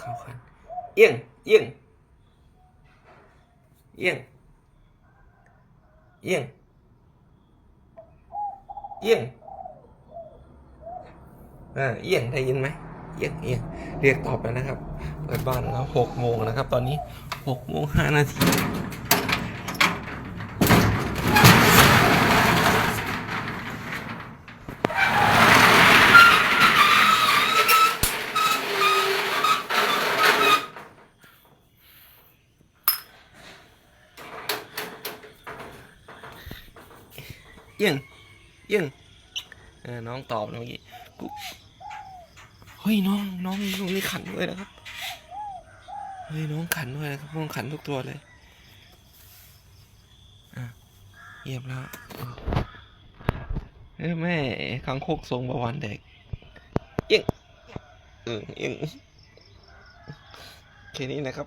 เข้าคันเอียงเอียงเอียงเอียงเอียงเอียงได้ยินไหมเอียงเอียงเรียกตอบแล้วนะครับเปิดบ้านแล้ว6 โมงนะครับตอนนี้6 โมง 5 นาทีเอียงเอียงน้องตอบนะเมื่อกี้เฮ้ยน้องนี่ขันด้วยนะครับเฮ้ยน้องขันด้วยนะครับน้องขันทุกตัวเลยเงียบแล้วแม่คังคกทรงประวันเด็กเอียงเอียงแค่นี้นะครับ